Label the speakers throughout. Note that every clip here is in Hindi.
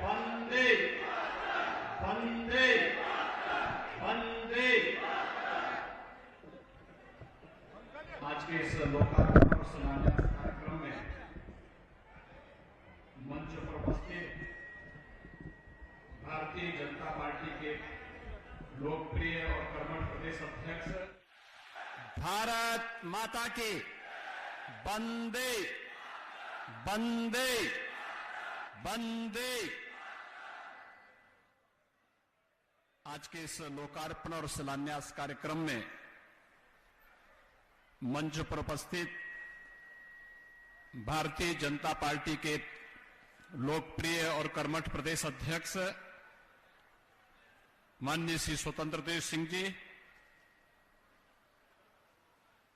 Speaker 1: वंदे वंदे वंदे। आज के इस लोकार्पण और शिलान्यास कार्यक्रम में मंच पर उपस्थित भारतीय जनता पार्टी के लोकप्रिय और कर्मठ प्रदेश अध्यक्ष
Speaker 2: भारत माता की वंदे वंदे वंदे। आज के इस लोकार्पण और शिलान्यास कार्यक्रम में मंच पर उपस्थित भारतीय जनता पार्टी के लोकप्रिय और कर्मठ प्रदेश अध्यक्ष माननीय श्री स्वतंत्र देव सिंह जी,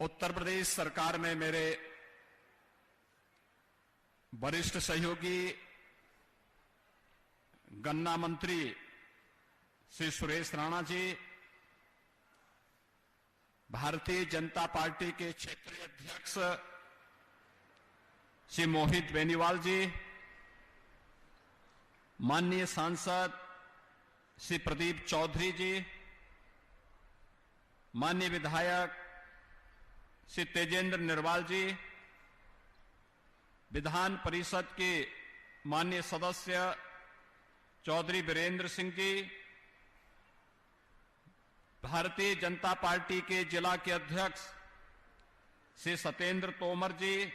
Speaker 2: उत्तर प्रदेश सरकार में मेरे वरिष्ठ सहयोगी गन्ना मंत्री श्री सुरेश राणा जी, भारतीय जनता पार्टी के क्षेत्रीय अध्यक्ष श्री मोहित बेनीवाल जी, माननीय सांसद श्री प्रदीप चौधरी जी, माननीय विधायक श्री तेजेंद्र निर्वाल जी, विधान परिषद के माननीय सदस्य चौधरी वीरेंद्र सिंह जी, भारतीय जनता पार्टी के जिला के अध्यक्ष श्री सत्येंद्र तोमर जी,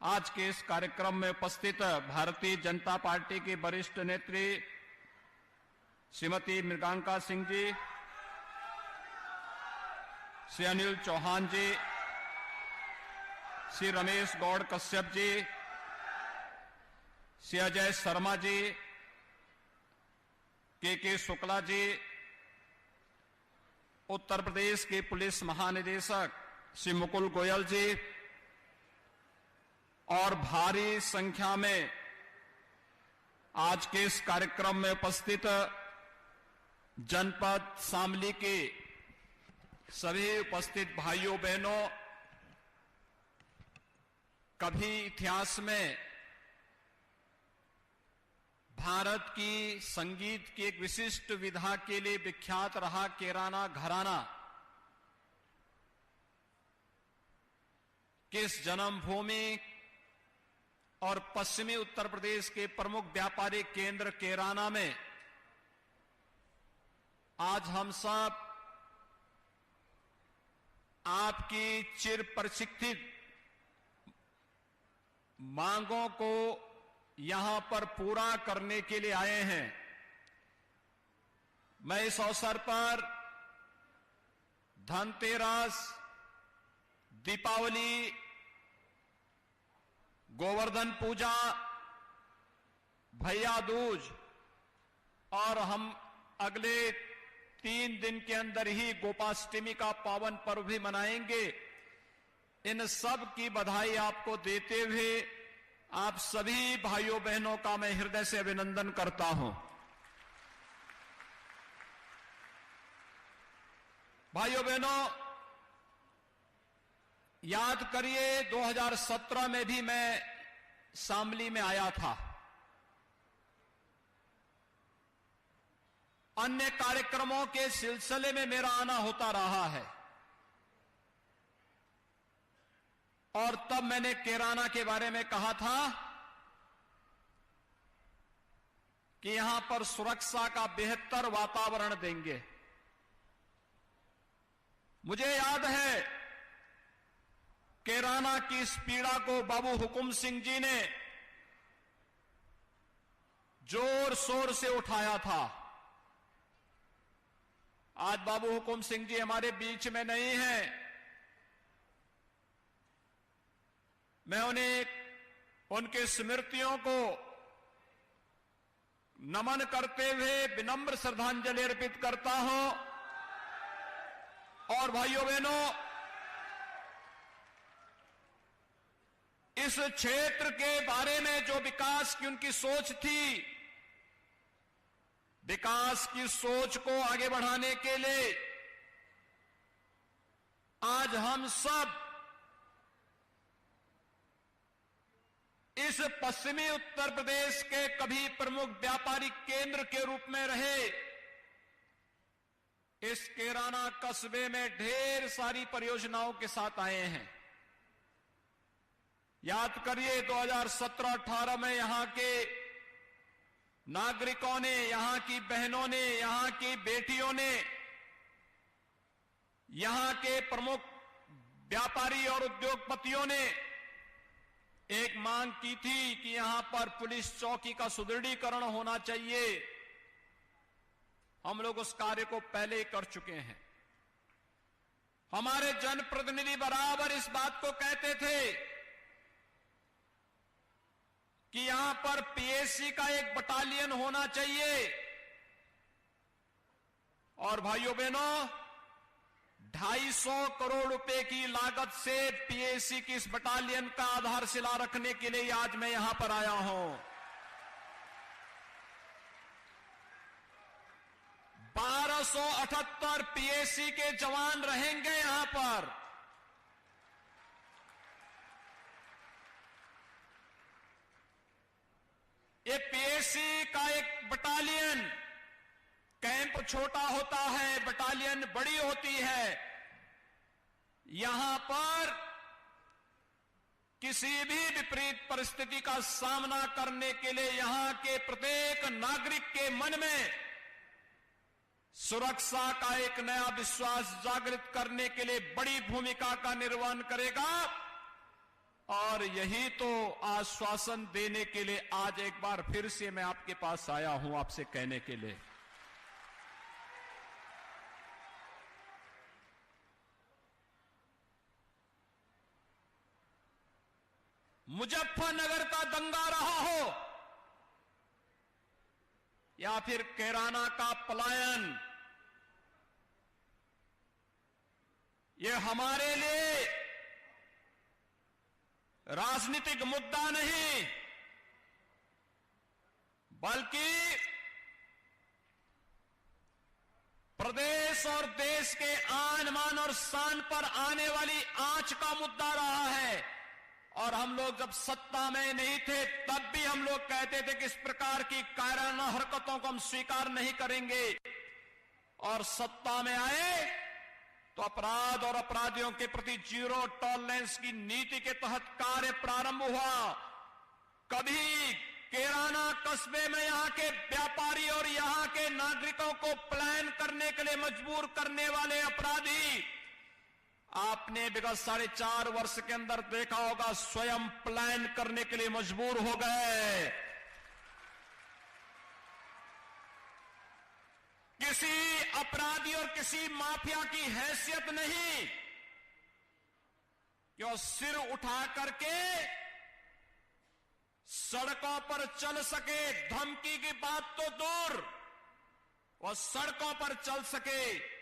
Speaker 2: आज के इस कार्यक्रम में उपस्थित भारतीय जनता पार्टी की वरिष्ठ नेत्री श्रीमती मृगांका सिंह जी, श्री अनिल चौहान जी, श्री रमेश गौड़ कश्यप जी, श्री अजय शर्मा जी, के शुक्ला जी, उत्तर प्रदेश के पुलिस महानिदेशक श्री मुकुल गोयल जी और भारी संख्या में आज के इस कार्यक्रम में उपस्थित जनपद शामली के सभी उपस्थित भाइयों बहनों, कभी इतिहास में भारत की संगीत की एक विशिष्ट विधा के लिए विख्यात रहा केराना घराना किस जन्मभूमि और पश्चिमी उत्तर प्रदेश के प्रमुख व्यापारिक केंद्र केराना में आज हम सब आपकी चिर प्रशिक्षित मांगों को यहां पर पूरा करने के लिए आए हैं। मैं इस अवसर पर धनतेरस, दीपावली, गोवर्धन पूजा, भैया दूज और हम अगले 3 दिन के अंदर ही गोपाष्टमी का पावन पर्व भी मनाएंगे। इन सब की बधाई आपको देते हुए आप सभी भाइयों बहनों का मैं हृदय से अभिनंदन करता हूं। भाइयों बहनों, याद करिए 2017 में भी मैं शामली में आया था। अन्य कार्यक्रमों के सिलसिले में मेरा आना होता रहा है और तब मैंने केराना के बारे में कहा था कि यहां पर सुरक्षा का बेहतर वातावरण देंगे। मुझे याद है केराना की इस पीड़ा को बाबू हुकुम सिंह जी ने जोर शोर से उठाया था। आज बाबू हुकुम सिंह जी हमारे बीच में नहीं हैं। मैं उन्हें उनके स्मृतियों को नमन करते हुए विनम्र श्रद्धांजलि अर्पित करता हूं। और भाइयों बहनों, इस क्षेत्र के बारे में जो विकास की उनकी सोच थी, विकास की सोच को आगे बढ़ाने के लिए आज हम सब इस पश्चिमी उत्तर प्रदेश के कभी प्रमुख व्यापारिक केंद्र के रूप में रहे इस कैराना कस्बे में ढेर सारी परियोजनाओं के साथ आए हैं। याद करिए 2017-18 में यहां के नागरिकों ने, यहां की बहनों ने, यहां की बेटियों ने, यहां के प्रमुख व्यापारी और उद्योगपतियों ने एक मांग की थी कि यहां पर पुलिस चौकी का सुदृढ़ीकरण होना चाहिए। हम लोग उस कार्य को पहले ही कर चुके हैं। हमारे जनप्रतिनिधि बराबर इस बात को कहते थे कि यहां पर पीएसी का एक बटालियन होना चाहिए। और भाइयों बहनों, 250 करोड़ रुपए की लागत से पीएसी की इस बटालियन का आधारशिला रखने के लिए आज मैं यहां पर आया हूं। 1278 पीएसी के जवान रहेंगे यहां पर। ये पीएसी का एक बटालियन, कैंप छोटा होता है, बटालियन बड़ी होती है। यहां पर किसी भी विपरीत परिस्थिति का सामना करने के लिए यहां के प्रत्येक नागरिक के मन में सुरक्षा का एक नया विश्वास जागृत करने के लिए बड़ी भूमिका का निर्वहन करेगा। और यही तो आश्वासन देने के लिए आज एक बार फिर से मैं आपके पास आया हूं, आपसे कहने के लिए। मुजफ्फरनगर का दंगा रहा हो या फिर कैराना का पलायन, ये हमारे लिए राजनीतिक मुद्दा नहीं, बल्कि प्रदेश और देश के आन मान और शान पर आने वाली आंच का मुद्दा रहा है। और हम लोग जब सत्ता में नहीं थे तब भी हम लोग कहते थे कि इस प्रकार की कायराना हरकतों को हम स्वीकार नहीं करेंगे। और सत्ता में आए तो अपराध और अपराधियों के प्रति जीरो टॉलरेंस की नीति के तहत कार्य प्रारंभ हुआ। कभी कैराना कस्बे में यहां के व्यापारी और यहां के नागरिकों को प्लान करने के लिए मजबूर करने वाले अपराधी आपने विगत 4.5 वर्ष के अंदर देखा होगा, स्वयं प्लान करने के लिए मजबूर हो गए। किसी अपराधी और किसी माफिया की हैसियत नहीं कि वो सिर उठा करके सड़कों पर चल सके। धमकी की बात तो दूर, वो सड़कों पर चल सके।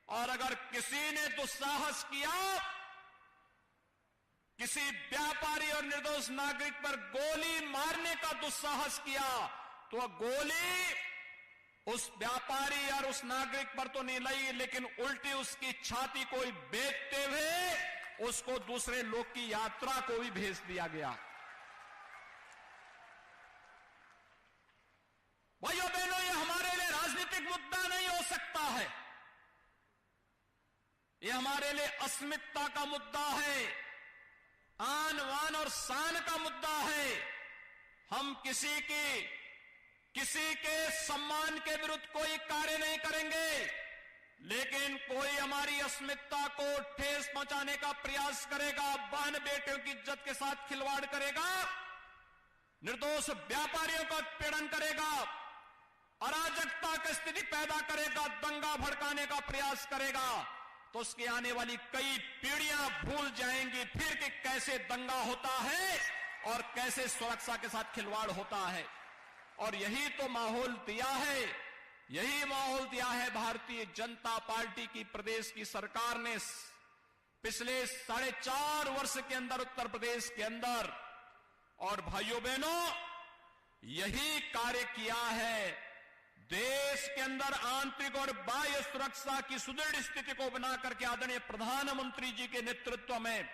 Speaker 2: और अगर किसी ने दुस्साहस किया, किसी व्यापारी और निर्दोष नागरिक पर गोली मारने का दुस्साहस किया, तो गोली उस व्यापारी और उस नागरिक पर तो नहीं लगी, लेकिन उल्टी उसकी छाती को ही बेचते हुए उसको दूसरे लोग की यात्रा को भी भेज दिया गया। भाइयों बहनों, ये हमारे लिए राजनीतिक मुद्दा नहीं हो सकता है, ये हमारे लिए अस्मिता का मुद्दा है, आन वान और शान का मुद्दा है। हम किसी के सम्मान के विरुद्ध कोई कार्य नहीं करेंगे, लेकिन कोई हमारी अस्मिता को ठेस पहुंचाने का प्रयास करेगा, बहन बेटियों की इज्जत के साथ खिलवाड़ करेगा, निर्दोष व्यापारियों का उत्पीड़न करेगा, अराजकता की स्थिति पैदा करेगा, दंगा भड़काने का प्रयास करेगा, तो उसकी आने वाली कई पीढ़ियां भूल जाएंगी फिर कि कैसे दंगा होता है और कैसे सुरक्षा के साथ खिलवाड़ होता है। और यही तो माहौल दिया है, यही माहौल दिया है भारतीय जनता पार्टी की प्रदेश की सरकार ने पिछले 4.5 वर्ष के अंदर उत्तर प्रदेश के अंदर। और भाइयों बहनों, यही कार्य किया है। देश के अंदर आंतरिक और बाह्य सुरक्षा की सुदृढ़ स्थिति को बना करके आदरणीय प्रधानमंत्री जी के नेतृत्व में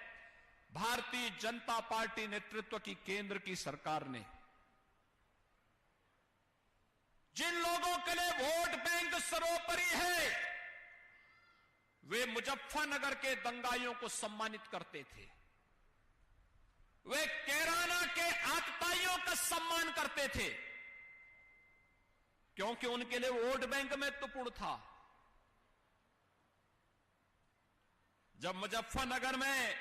Speaker 2: भारतीय जनता पार्टी नेतृत्व की केंद्र की सरकार ने जिन लोगों के लिए वोट बैंक सर्वोपरि है, वे मुजफ्फरनगर के दंगाइयों को सम्मानित करते थे, वे कैराना के आतताइयों का सम्मान करते थे, क्योंकि उनके लिए वोट बैंक महत्वपूर्ण था। जब मुजफ्फरनगर में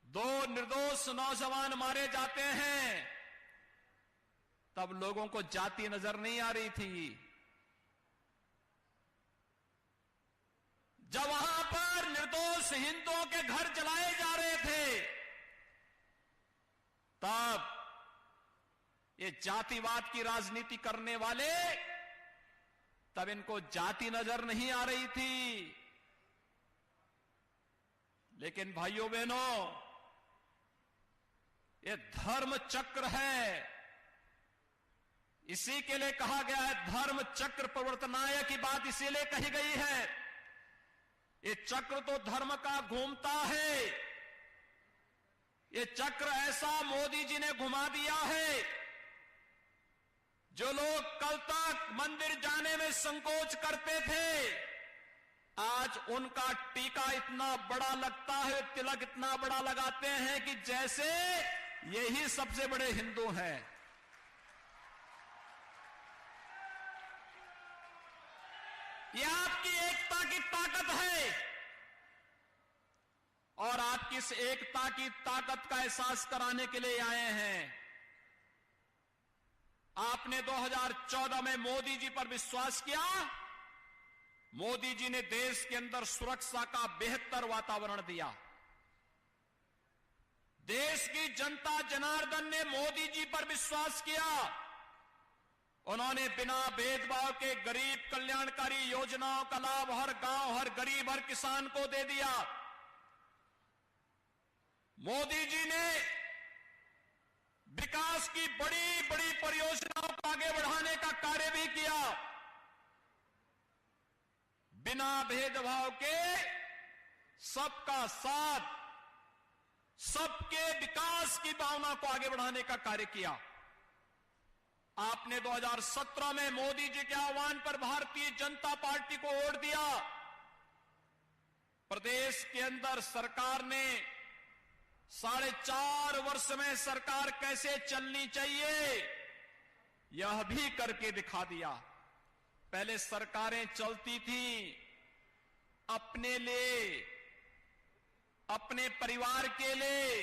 Speaker 2: 2 निर्दोष नौजवान मारे जाते हैं, तब लोगों को जाति नजर नहीं आ रही थी। जब वहां पर निर्दोष हिंदुओं के घर जलाए जा रहे थे, तब ये जातिवाद की राजनीति करने वाले, तब इनको जाति नजर नहीं आ रही थी। लेकिन भाइयों बहनों, ये धर्म चक्र है। इसी के लिए कहा गया है धर्म चक्र प्रवर्तनाय की बात इसीलिए कही गई है। ये चक्र तो धर्म का घूमता है। ये चक्र ऐसा मोदी जी ने घुमा दिया है, जो लोग कल तक मंदिर जाने में संकोच करते थे, आज उनका टीका इतना बड़ा लगता है, तिलक इतना बड़ा लगाते हैं कि जैसे यही सबसे बड़े हिंदू हैं। यह आपकी एकता की ताकत है, और आपकी इस एकता की ताकत का एहसास कराने के लिए आए हैं। आपने 2014 में मोदी जी पर विश्वास किया। मोदी जी ने देश के अंदर सुरक्षा का बेहतर वातावरण दिया। देश की जनता जनार्दन ने मोदी जी पर विश्वास किया। उन्होंने बिना भेदभाव के गरीब कल्याणकारी योजनाओं का लाभ हर गांव, हर गरीब, हर किसान को दे दिया। मोदी जी ने विकास की बड़ी बड़ी परियोजनाओं को आगे बढ़ाने का कार्य भी किया। बिना भेदभाव के सबका साथ, सबके विकास की भावना को आगे बढ़ाने का कार्य किया। आपने 2017 में मोदी जी के आह्वान पर भारतीय जनता पार्टी को वोट दिया। प्रदेश के अंदर सरकार ने 4.5 वर्ष में सरकार कैसे चलनी चाहिए, यह भी करके दिखा दिया। पहले सरकारें चलती थी अपने लिए, अपने परिवार के लिए,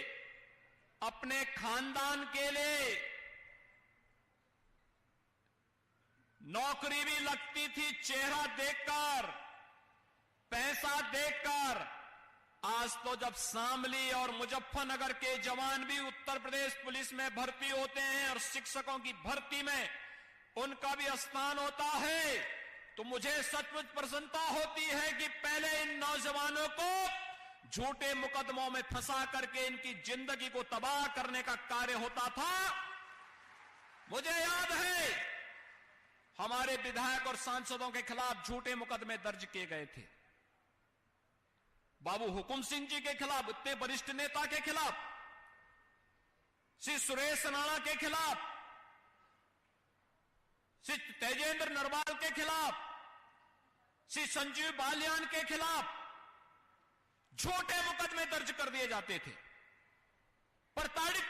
Speaker 2: अपने खानदान के लिए। नौकरी भी लगती थी चेहरा देखकर, पैसा देखकर। आज तो जब शामली और मुजफ्फरनगर के जवान भी उत्तर प्रदेश पुलिस में भर्ती होते हैं और शिक्षकों की भर्ती में उनका भी स्थान होता है, तो मुझे सचमुच प्रसन्नता होती है कि पहले इन नौजवानों को झूठे मुकदमों में फंसा करके इनकी जिंदगी को तबाह करने का कार्य होता था। मुझे याद है हमारे विधायक और सांसदों के खिलाफ झूठे मुकदमे दर्ज किए गए थे। बाबू हुकुम सिंह जी के खिलाफ, इतने वरिष्ठ नेता के खिलाफ, श्री सुरेश राणा के खिलाफ, श्री तेजेंद्र नरवाल के खिलाफ, श्री संजीव बालियान के खिलाफ झूठे मुकदमे दर्ज कर दिए जाते थे। प्रताड़ित